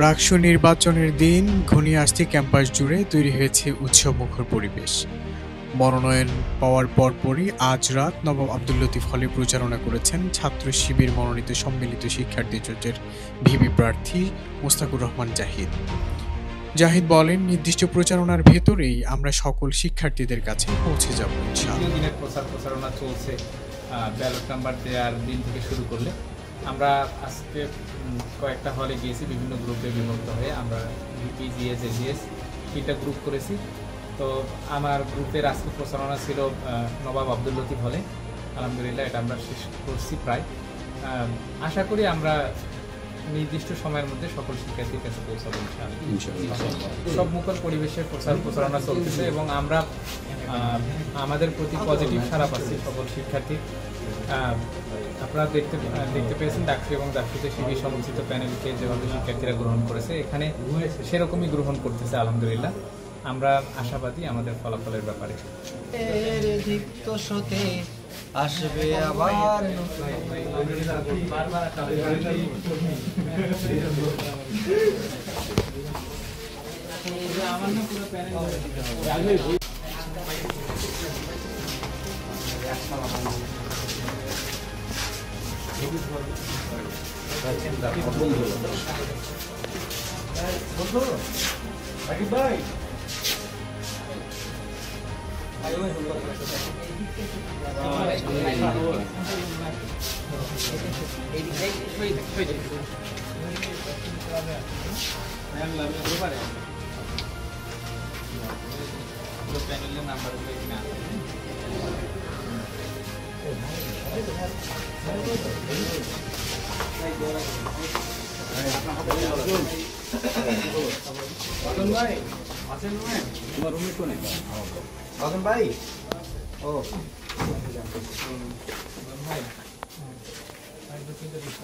রাকসু নির্বাচনের দিন ঘনিয়ে আসতে ক্যাম্পাস জুড়ে তৈরি হয়েছে উৎসবমুখর পরিবেশ। মনোনয়ন পাওয়ার পরপরই আজ রাত নবাব আব্দুল লতিফ হলে প্রচারণা করেছেন ছাত্র শিবির মনোনীত সম্মিলিত শিক্ষার্থী জোটের ভিপি প্রার্থী মুস্তাকুর রহমান জাহিদ। জাহিদ বলেন, নির্দিষ্ট প্রচারণার ভেতরেই আমরা সকল শিক্ষার্থীদের কাছে পৌঁছে যাব ইনশাআল্লাহ। দিনের প্রচারণা চলছে, ব্যালট নাম্বার দেওয়ার দিন থেকে শুরু করলে আমরা আজকে কয়েকটা হলে গিয়েছি, বিভিন্ন গ্রুপে বিভক্ত হয়ে আমরা ভিপি জিএস এজিএস 3টা গ্রুপ করেছি। তো আমার গ্রুপের আজকে প্রচারণা ছিল নবাব আব্দুল লতিফ হলে। আলহামদুলিল্লাহ এটা আমরা শেষ করছি প্রায়। আশা করি আমরা নির্দিষ্ট সময়ের মধ্যে সকল শিক্ষার্থীর কাছে পৌঁছাবো ইনশাআল্লাহ। সব মুখর পরিবেশে প্রচারণা চলতেছে এবং আমরা আমাদের প্রতি পজিটিভ সাড়া পাচ্ছি সকল শিক্ষার্থী। আপনারা দেখতে পেয়েছেন ডাকসু এবং ডাকসুতে শিবির সমর্থিত প্যানেলকে যেভাবে শিক্ষার্থীরা গ্রহণ করেছে, এখানে সেরকমই গ্রহণ করতেছে আলহামদুলিল্লাহ। আমরা আশাবাদী আমাদের ফলাফলের ব্যাপারে। আসবে আবার ভাই প্যানেলের নাম্বারগুলো এখানে ভাই ও ভাই